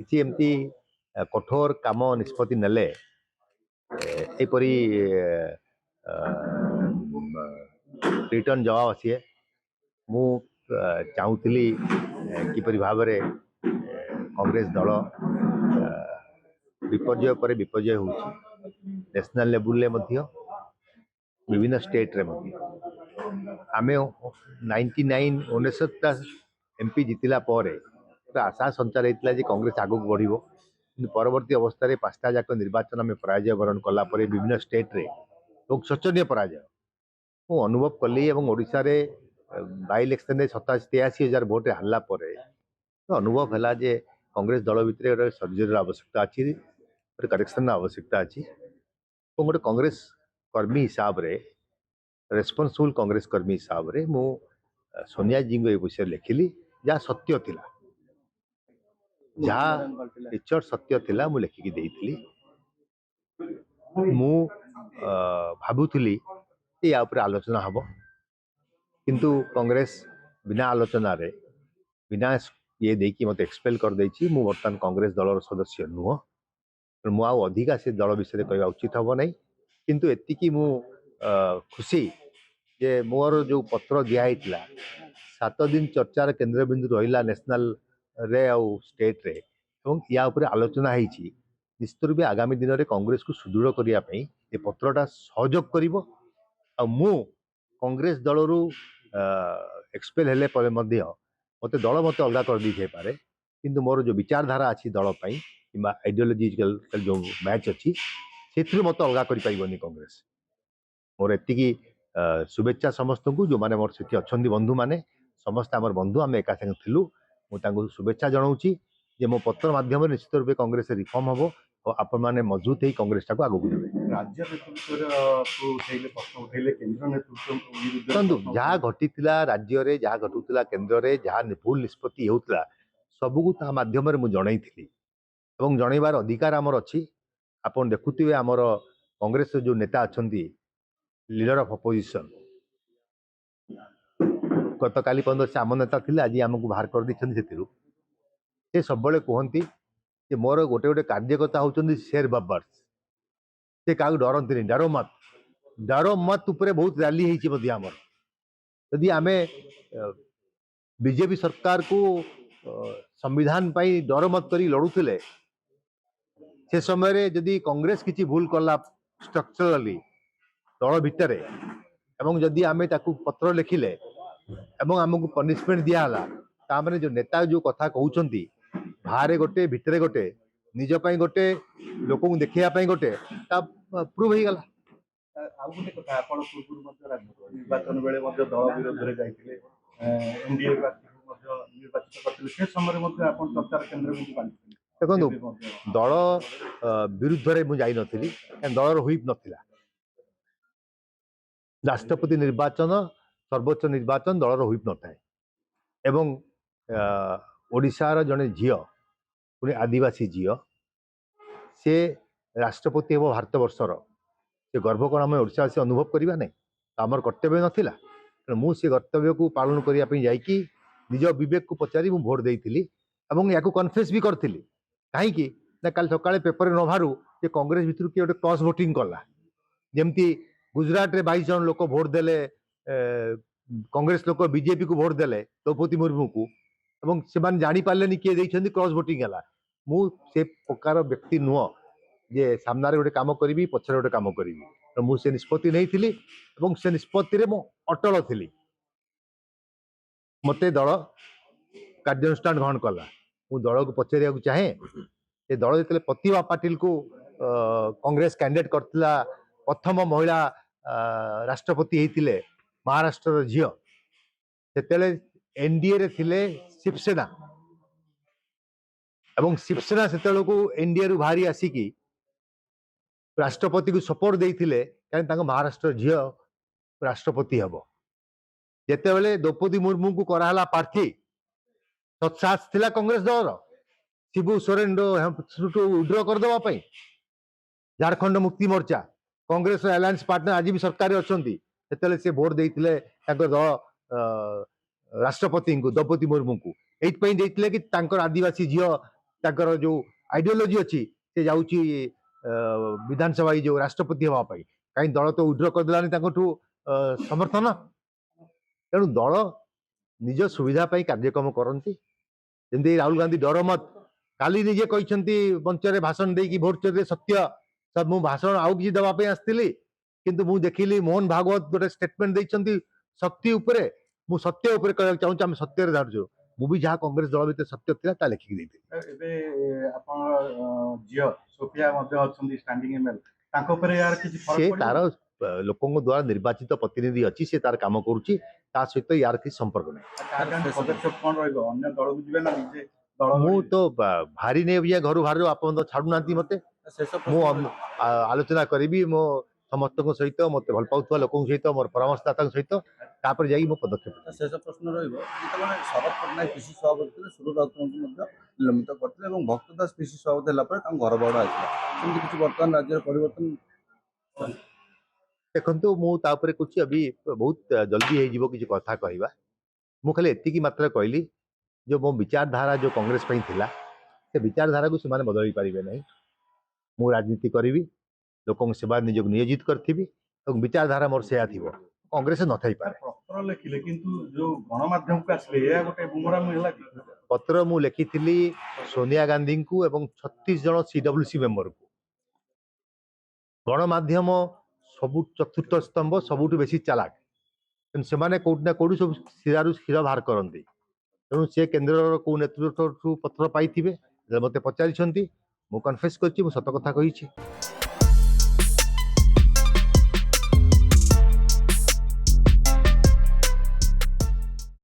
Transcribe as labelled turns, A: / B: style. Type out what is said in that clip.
A: କିଛି ଏମିତି କଠୋର କାମ ନିଷ୍ପତ୍ତି ନେଲେ ଏପରି ରିଟର୍ନ ଜବାବ ଆସିଏ। ମୁଁ ଚାହୁଁଥିଲି କିପରି ଭାବରେ କଂଗ୍ରେସ ଦଳ ବିପର୍ଯ୍ୟୟ ପରେ ବିପର୍ଯ୍ୟୟ ହେଉଛି ନ୍ୟାସନାଲ ଲେବୁଲରେ ମଧ୍ୟ ବିଭିନ୍ନ ଷ୍ଟେଟ୍ରେ ମଧ୍ୟ ଆମେ 99 MP ଜିତିଲା ପରେ ଆଶା ସଞ୍ଚାର ହେଇଥିଲା ଯେ କଂଗ୍ରେସ ଆଗକୁ ବଢ଼ିବ, କିନ୍ତୁ ପରବର୍ତ୍ତୀ ଅବସ୍ଥାରେ 5ଟା ଯାକ ନିର୍ବାଚନ ଆମେ ପରାଜୟ ବରଣ କଲା ପରେ ବିଭିନ୍ନ ଷ୍ଟେଟ୍ରେ ଏବଂ ଶୋଚନୀୟ ପରାଜୟ ମୁଁ ଅନୁଭବ କଲି ଏବଂ ଓଡ଼ିଶାରେ ବାଇ ଇଲେକ୍ସନରେ 87-83 ହଜାର ଭୋଟରେ ହାରିଲା ପରେ ଅନୁଭବ ହେଲା ଯେ କଂଗ୍ରେସ ଦଳ ଭିତରେ ଗୋଟେ ସର୍ଜରୀର ଆବଶ୍ୟକତା ଅଛି, ଗୋଟେ କରେକ୍ସନର ଆବଶ୍ୟକତା ଅଛି ଏବଂ ଗୋଟେ କଂଗ୍ରେସ କର୍ମୀ ହିସାବରେ ରେସ୍ପନ୍ସିବୁଲ କଂଗ୍ରେସ କର୍ମୀ ହିସାବରେ ମୁଁ ସୋନିଆ जीଙ୍କୁ ଏ ବିଷୟରେ ଲେଖିଲି। ଯାହା ସତ୍ୟ ଥିଲା, ଯାହା ଟିଚର ସତ୍ୟ ଥିଲା ମୁଁ ଲେଖିକି ଦେଇଥିଲି। ମୁଁ ଭାବୁଥିଲି ୟା ଉପରେ ଆଲୋଚନା ହେବ, କିନ୍ତୁ କଂଗ୍ରେସ ବିନା ଆଲୋଚନାରେ ବିନା ଇଏ ଦେଇକି ମୋତେ ଏକ୍ସପେଲ୍ କରିଦେଇଛି। ମୁଁ ବର୍ତ୍ତମାନ କଂଗ୍ରେସ ଦଳର ସଦସ୍ୟ ନୁହଁ, ମୁଁ ଆଉ ଅଧିକା ସେ ଦଳ ବିଷୟରେ କହିବା ଉଚିତ ହେବ ନାହିଁ। କିନ୍ତୁ ଏତିକି ମୁଁ ଖୁସି ଯେ ମୋର ଯେଉଁ ପତ୍ର ଦିଆହେଇଥିଲା 7 ଦିନ ଚର୍ଚ୍ଚାର କେନ୍ଦ୍ରବିନ୍ଦୁ ରହିଲା ନ୍ୟାସନାଲରେ ଆଉ ଷ୍ଟେଟ୍ରେ ଏବଂ ୟା ଉପରେ ଆଲୋଚନା ହେଇଛି। ନିଶ୍ଚିତ ରୂପେ ଆଗାମୀ ଦିନରେ କଂଗ୍ରେସକୁ ସୁଦୃଢ଼ କରିବା ପାଇଁ ଏ ପତ୍ରଟା ସହଯୋଗ କରିବ। ଆଉ ମୁଁ କଂଗ୍ରେସ ଦଳରୁ ଏକ୍ସପେଲ୍ ହେଲେ ପରେ ମଧ୍ୟ ମୋତେ ଦଳ ମୋତେ ଅଲଗା କରିଦେଇଥାଇପାରେ, କିନ୍ତୁ ମୋର ଯେଉଁ ବିଚାରଧାରା ଅଛି ଦଳ ପାଇଁ କିମ୍ବା ଆଇଡ଼ିଓଲୋଜିକାଲ ଯେଉଁ ମ୍ୟାଚ୍ ଅଛି ସେଥିରୁ ମୋତେ ଅଲଗା କରିପାରିବନି କଂଗ୍ରେସ। ମୋର ଏତିକି शुभेच्छा समस्त को जो माने मोर सेठी अछंदी बंधु माने समस्त आमर बंधु आम एका संगे थिलु। मु तांको शुभेच्छा जनाऊँगी जे मो पत्र माध्यम निश्चित रूपे कांग्रेस रिफॉर्म हम और आपण माने मजबूत ही कांग्रेस टाको आगु बढ़े।
B: राज्य
A: नेतृत्व जहाँ घटीला राज्य रे जहाँ घटुला केन्द्र रे जहाँ भूल निष्पत्ति होउतला सबको ता माध्यम रे मु जणाइथिली एवं जणाइबार अधिकार आमर अछि। आपण देखुथिबे आमर कांग्रेस जो नेता अछंती लीडर ऑफ अपोजिशन गत काली 15 से आम नेता थे आज आमको बाहर कर दी से सब कहती कि मोर गोटे गोटे कार्यकर्ता होती शेर बब्बर्स से क्या डरती डर मत उपरे बहुत रैली होमर यदि आम बीजेपी सरकार को संविधान पाई डर मत कर लड़ुले से समय जदि कांग्रेस किसी भूल कला स्ट्रक्चरली दल भितर एवं जदि आमे ताकू पत्र लिखिले एवं आमको पनिशमेंट दियाला तामने जो नेता जो कथा कहउचंती बाहर गोटे भितर गोटे निज पई गोटे लोक देखिया गोटे ता प्रूव हो गला।
B: गोटे कथा आपण पूर्व निर्वाचन बेले दल विरोध में जाइए एनडीए निर्वाचित करते से समय चर्चार केन्द्र
A: देखो दल विरुद्ध में मुझे नी दलर हुईप नाला राष्ट्रपति निर्वाचन सर्वोच्च निर्वाचन दलर हुईप न थाए एवं ओडिशार जड़े झील पुणी आदिवासी झील से राष्ट्रपति हम भारत वर्षर से गर्व कौन आम ओडावासी अनुभव करवा नहीं आमर कर्तव्य नाला तेणु से कर्तव्य को पालन करने जाकि निज विवेक को पचारि भोट देती या कन्फेस भी करी कहीं कल सका पेपर न बाहर जे कांग्रेस भितर किए गोटे क्रॉस वोटिंग कला जमती गुजरात रे 22 जन लोक भोट देले कांग्रेस लोक बीजेपी को भोट देले द्रौपदी मुर्मू को एवं से जानी पारे किए देखते क्रॉस वोटिंग है मु से प्रकार व्यक्ति नुह जे सामने गोटे काम करी पछरे गोटे काम करी मुझे निष्पत्ति नहीं थी से निष्पत्ति मु अटल थी मते दल कार्यानुष्ठान ग्रहण कला मु दल को पचार चाहे ये दल जो प्रतिभा पाटिल को कांग्रेस कैंडिडेट करथिला प्रथम महिला राष्ट्रपति होते महाराष्ट्र झील से एनडीए रे थिले शिवसेना एवं शिवसेना से एनडीए रु बाहरी आसिकी राष्ट्रपति को सपोर्ट देते कहीं महाराष्ट्र झील राष्ट्रपति हम जिते द्रौपदी मुर्मू को कराला प्रार्थी सत्साहस थिला कांग्रेस दल शिबू सोरेन विड्र करदे झारखंड मुक्ति मोर्चा कांग्रेस अलायंस पार्टनर आज भी सरकार अच्छा से भोट देते दल राष्ट्रपति को द्रौपदी मुर्मू को ये कि आदिवासी झील ତାଙ୍କର ଯୋଉ ଆଇଡିଓଲୋଜି ଅଛି ସେ ଯାଉଛି ବିଧାନସଭା ଯୋଉ ରାଷ୍ଟ୍ରପତି ହେବା ପାଇଁ କାହିଁ ଦଳ ତ ଉଇଡ୍ର କରିଦେଲାନି ତାଙ୍କଠୁ ସମର୍ଥନ ତେଣୁ ଦଳ ନିଜ ସୁବିଧା ପାଇଁ କାର୍ଯ୍ୟକ୍ରମ କରନ୍ତି ଯେମିତି ରାହୁଲ ଗାନ୍ଧୀ ଡର ମତ କାଲି ନିଜେ କହିଛନ୍ତି ମଞ୍ଚରେ ଭାଷଣ ଦେଇକି ଭୋଟ ଚୋରିରେ ସତ୍ୟ ମୁଁ ଭାଷଣ ଆଉ କିଛି ଦେବା ପାଇଁ ଆସିଥିଲି କିନ୍ତୁ ମୁଁ ଦେଖିଲି ମୋହନ ଭାଗବତ ଗୋଟେ ଷ୍ଟେଟମେଣ୍ଟ ଦେଇଛନ୍ତି ଶକ୍ତି ଉପରେ ମୁଁ ସତ୍ୟ ଉପରେ କହିବାକୁ ଚାହୁଁଛି ଆମେ ସତ୍ୟରେ ଧାରୁଛୁ ମୁଁ ବି ଯାହା କଂଗ୍ରେସ ଦଳ ଭିତରେ ସତ୍ୟ ଥିଲା ତା ଲେଖିକି ଦେଇଥିଲି
B: ଏବେ ଆପଣ ଝିଅ ସୋଫିଆ ମଧ୍ୟ ଅଛନ୍ତି ଷ୍ଟାଣ୍ଡିଂ ଏମଏଲ ତାଙ୍କ ଉପରେ ଏହାର କିଛି
A: ସେ
B: ଫରକ
A: ତାର
B: ପଡିବ
A: ଲୋକଙ୍କ ଦ୍ୱାରା ନିର୍ବାଚିତ ପ୍ରତିନିଧି ଅଛି ସେ ତାର କାମ କରୁଛି ତା ସହିତ ୟାର କିଛି ସମ୍ପର୍କ ନାହିଁ
B: ପଦକ୍ଷେପ କଣ ରହିବ ଅନ୍ୟ ଦଳକୁ ଯିବେ ନା ନିଜେ ଦଳ
A: ମୁଁ
B: ଗଢିବେ?
A: ତ ଭାରି ନେଇ ଘରୁ ବାହାରୁ ଆପଣ ତ ଛାଡୁନାହାନ୍ତି ମତେ
B: ଶେଷ
A: ମୁଁ
B: ପ୍ରଶ୍ନ
A: ଆଲୋଚନା କରିବି ମୋ ସମସ୍ତଙ୍କ ସହିତ ମତେ ଭଲ ପାଉଥିବା ଲୋକଙ୍କ ସହିତ ମୋର ପରାମର୍ଶଦାତାଙ୍କ ସହିତ ତାପରେ ଯାଇକି ମୋ ପଦକ୍ଷେପ ନେବି।
C: ଶେଷ ପ୍ରଶ୍ନ ରହିବ ଯେତେବେଳେ ଶରଦ ପଟ୍ଟନାୟକ ପିସି ସଭାପତି ଥିଲେ ସୁର ରାଉତରାୟଙ୍କୁ ମଧ୍ୟ ନିଲମ୍ବିତ କରିଥିଲେ ଏବଂ ଭକ୍ତ ଦାସ ପିସି ସଭାପତି ହେଲା ପରେ ତାଙ୍କ ଘର ବାଡ ଆସିଲା ସେମିତି କିଛି ବର୍ତ୍ତମାନ ରାଜ୍ୟରେ ପରିବର୍ତ୍ତନ
A: ଦେଖନ୍ତୁ ମୁଁ ତା ଉପରେ କହୁଛି ଏବେ ବହୁତ ଜଲ୍ଦି ହେଇଯିବ କିଛି କଥା କହିବା ମୁଁ ଖାଲି ଏତିକି ମାତ୍ର କହିଲି ଯେ ମୋ ବିଚାରଧାରା ଯୋଉ କଂଗ୍ରେସ ପାଇଁ ଥିଲା ସେ ବିଚାରଧାରାକୁ ସେମାନେ ବଦଳାଇ ପାରିବେ ନାହିଁ ମୁଁ ରାଜନୀତି କରିବି ଲୋକଙ୍କ ସେବା ନିଜକୁ ନିୟୋଜିତ କରିଥିବି ଏବଂ ବିଚାରଧାରା ମୋର ସେୟା ଥିବ କଂଗ୍ରେସ ନଥାଇପାରେ
B: ପତ୍ର ଲେଖିଲେ କିନ୍ତୁ ଯୋଉ ଗଣମାଧ୍ୟମକୁ ଆସିଲେ ଏହା ଗୋଟେ ବୁମରାମ ହେଲା କି
A: ପତ୍ର ମୁଁ ଲେଖିଥିଲି ସୋନିଆ ଗାନ୍ଧୀଙ୍କୁ ଏବଂ 36 ଜଣ CWC ମେମ୍ବରକୁ ଗଣମାଧ୍ୟମ ସବୁ ଚତୁର୍ଥ ସ୍ତମ୍ଭ ସବୁଠୁ ବେଶୀ ଚାଲାକ ତେଣୁ ସେମାନେ କୋଉଠି ନା କୋଉଠି ସବୁ ଶିରାରୁ କ୍ଷୀର ବାହାର କରନ୍ତି ତେଣୁ ସେ କେନ୍ଦ୍ରର କୋଉ ନେତୃତ୍ୱଠୁ ପତ୍ର ପାଇଥିବେ ମତେ ପଚାରିଛନ୍ତି ମୁଁ କନଫେସ୍ କରିଛି ମୁଁ ସତ କଥା କହିଛି